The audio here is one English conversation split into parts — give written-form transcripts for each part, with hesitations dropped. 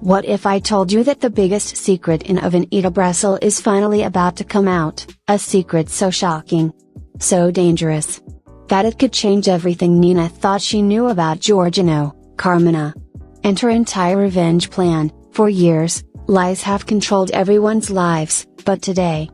What if I told you that the biggest secret in Avenida Brasil is finally about to come out, a secret so shocking, so dangerous, that it could change everything Nina thought she knew about Jorginho, Carminha, and her entire revenge plan. For years, lies have controlled everyone's lives, but today,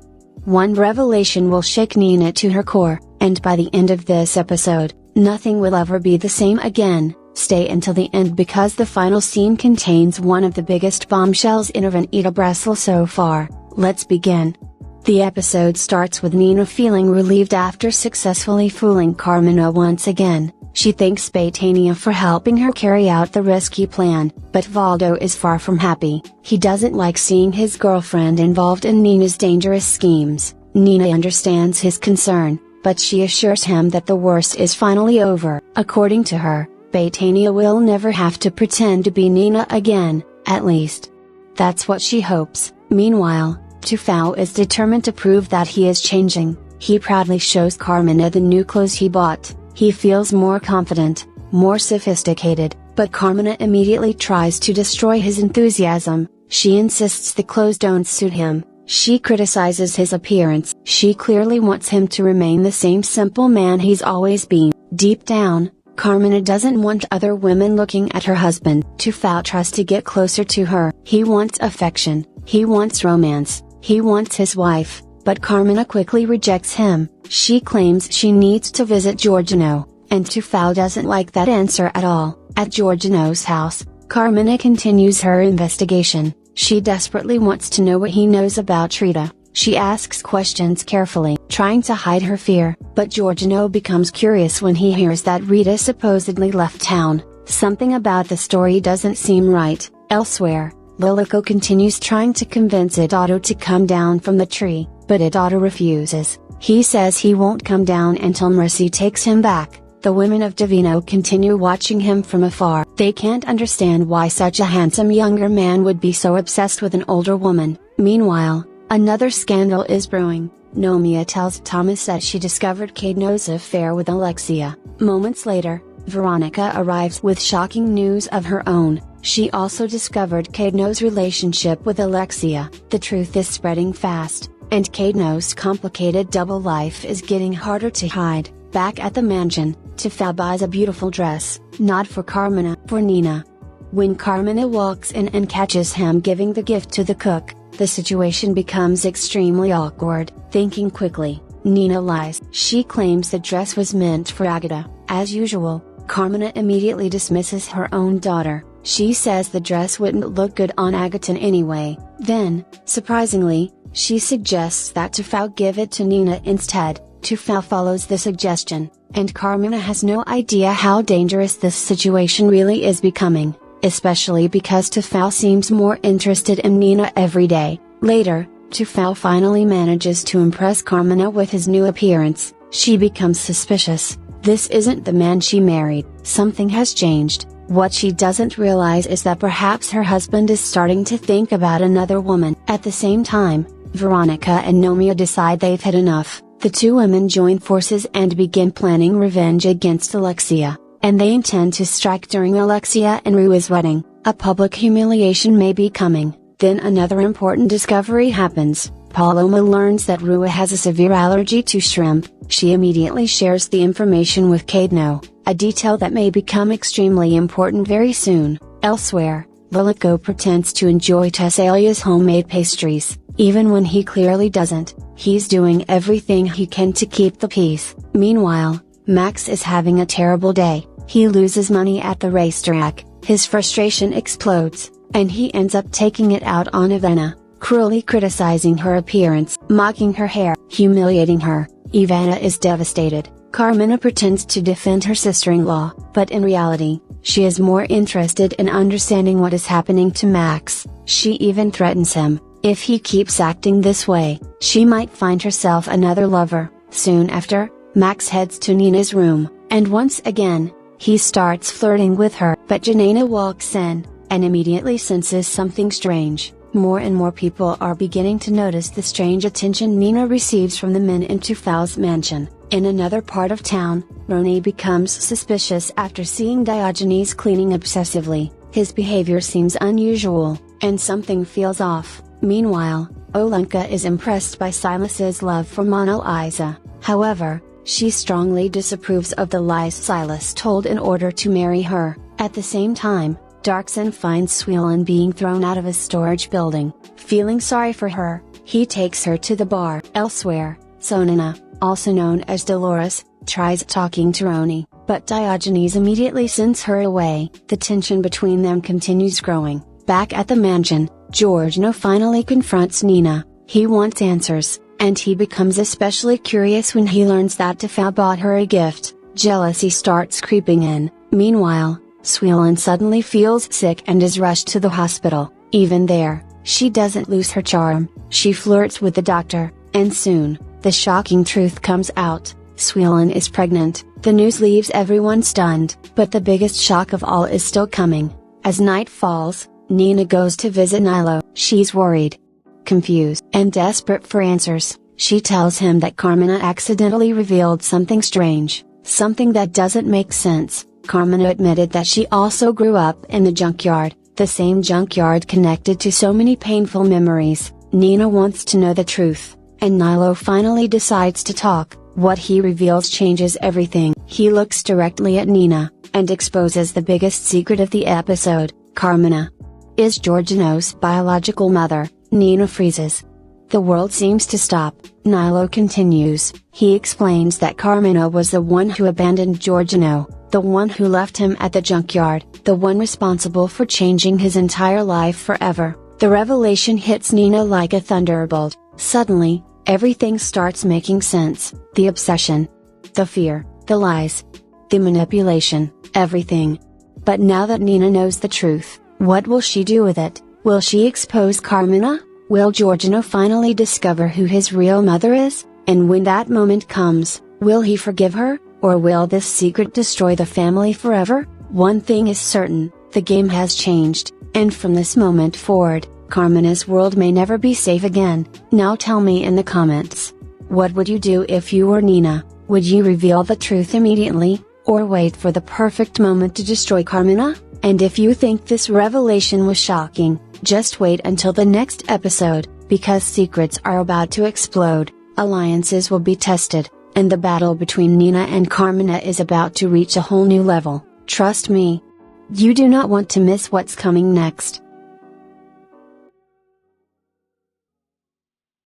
one revelation will shake Nina to her core, and by the end of this episode, nothing will ever be the same again. Stay until the end because the final scene contains one of the biggest bombshells in Avenida Brasil so far. Let's begin. The episode starts with Nina feeling relieved after successfully fooling Carminha once again. She thanks Betrayals for helping her carry out the risky plan, but Valdo is far from happy. He doesn't like seeing his girlfriend involved in Nina's dangerous schemes. Nina understands his concern, but she assures him that the worst is finally over. According to her, Betrayals will never have to pretend to be Nina again, at least. That's what she hopes. Meanwhile, Tufão is determined to prove that he is changing. He proudly shows Carminha the new clothes he bought. He feels more confident, more sophisticated, but Carminha immediately tries to destroy his enthusiasm. She insists the clothes don't suit him. She criticizes his appearance. She clearly wants him to remain the same simple man he's always been. Deep down, Carminha doesn't want other women looking at her husband. Tufão tries to get closer to her. He wants affection, he wants romance, he wants his wife, but Carminha quickly rejects him. She claims she needs to visit Jorginho, and Tufão doesn't like that answer at all. At Jorginho's house, Carminha continues her investigation. She desperately wants to know what he knows about Rita. She asks questions carefully, trying to hide her fear, but Jorginho becomes curious when he hears that Rita supposedly left town. Something about the story doesn't seem right. Elsewhere, Lilico continues trying to convince Eduardo to come down from the tree, but Eduardo refuses. He says he won't come down until Mercy takes him back. The women of Divino continue watching him from afar. They can't understand why such a handsome younger man would be so obsessed with an older woman. Meanwhile, another scandal is brewing. Nomia tells Thomas that she discovered Cadno's affair with Alexia. Moments later, Veronica arrives with shocking news of her own. She also discovered Cadno's relationship with Alexia. The truth is spreading fast, and Cadno's complicated double life is getting harder to hide. Back at the mansion, Tufão buys a beautiful dress, not for Carminha, for Nina. When Carminha walks in and catches him giving the gift to the cook, the situation becomes extremely awkward. Thinking quickly, Nina lies. She claims the dress was meant for Agatha. As usual, Carminha immediately dismisses her own daughter. She says the dress wouldn't look good on Agatha anyway. Then, surprisingly, she suggests that Tufão give it to Nina instead. Tufão follows the suggestion, and Carminha has no idea how dangerous this situation really is becoming, especially because Tufão seems more interested in Nina every day. Later, Tufão finally manages to impress Carminha with his new appearance. She becomes suspicious. This isn't the man she married. Something has changed. What she doesn't realize is that perhaps her husband is starting to think about another woman. At the same time, Veronica and Nomia decide they've had enough. The two women join forces and begin planning revenge against Alexia, and they intend to strike during Alexia and Rua's wedding. A public humiliation may be coming. Then another important discovery happens. Paloma learns that Rua has a severe allergy to shrimp. She immediately shares the information with Cadno, a detail that may become extremely important very soon. Elsewhere, Lilico pretends to enjoy Tessalia's homemade pastries, even when he clearly doesn't. He's doing everything he can to keep the peace. Meanwhile, Max is having a terrible day. He loses money at the racetrack, his frustration explodes, and he ends up taking it out on Ivana, cruelly criticizing her appearance, mocking her hair, humiliating her. Ivana is devastated. Carminha pretends to defend her sister-in-law, but in reality, she is more interested in understanding what is happening to Max. She even threatens him. If he keeps acting this way, she might find herself another lover. Soon after, Max heads to Nina's room, and once again, he starts flirting with her. But Janina walks in, and immediately senses something strange. More and more people are beginning to notice the strange attention Nina receives from the men in Tufão's mansion. In another part of town, Rony becomes suspicious after seeing Diogenes cleaning obsessively. His behavior seems unusual, and something feels off. Meanwhile, Olenka is impressed by Silas's love for Mona Lisa. However, she strongly disapproves of the lies Silas told in order to marry her. At the same time, Darkson finds Swelen being thrown out of his storage building. Feeling sorry for her, he takes her to the bar. Elsewhere, Sonina, also known as Dolores, tries talking to Roni, but Diogenes immediately sends her away. The tension between them continues growing. Back at the mansion, Jorginho finally confronts Nina. He wants answers, and he becomes especially curious when he learns that Tufão bought her a gift. Jealousy starts creeping in. Meanwhile, Swelen suddenly feels sick and is rushed to the hospital. Even there, she doesn't lose her charm. She flirts with the doctor, and soon, the shocking truth comes out. Swelen is pregnant. The news leaves everyone stunned, but the biggest shock of all is still coming. As night falls, Nina goes to visit Nilo. She's worried, confused, and desperate for answers. She tells him that Carminha accidentally revealed something strange, something that doesn't make sense. Carminha admitted that she also grew up in the junkyard, the same junkyard connected to so many painful memories. Nina wants to know the truth, and Nilo finally decides to talk. What he reveals changes everything. He looks directly at Nina, and exposes the biggest secret of the episode. Carminha is Jorginho's biological mother. Nina freezes. The world seems to stop. Nilo continues. He explains that Carminha was the one who abandoned Jorginho, the one who left him at the junkyard, the one responsible for changing his entire life forever. The revelation hits Nina like a thunderbolt. Suddenly, everything starts making sense. The obsession, the fear, the lies, the manipulation, everything. But now that Nina knows the truth, what will she do with it? Will she expose Carminha? Will Jorginho finally discover who his real mother is? And when that moment comes, will he forgive her, or will this secret destroy the family forever? One thing is certain, the game has changed, and from this moment forward, Carminha's world may never be safe again. Now tell me in the comments. What would you do if you were Nina? Would you reveal the truth immediately, or wait for the perfect moment to destroy Carminha? And if you think this revelation was shocking, just wait until the next episode, because secrets are about to explode, alliances will be tested, and the battle between Nina and Carminha is about to reach a whole new level. Trust me. You do not want to miss what's coming next.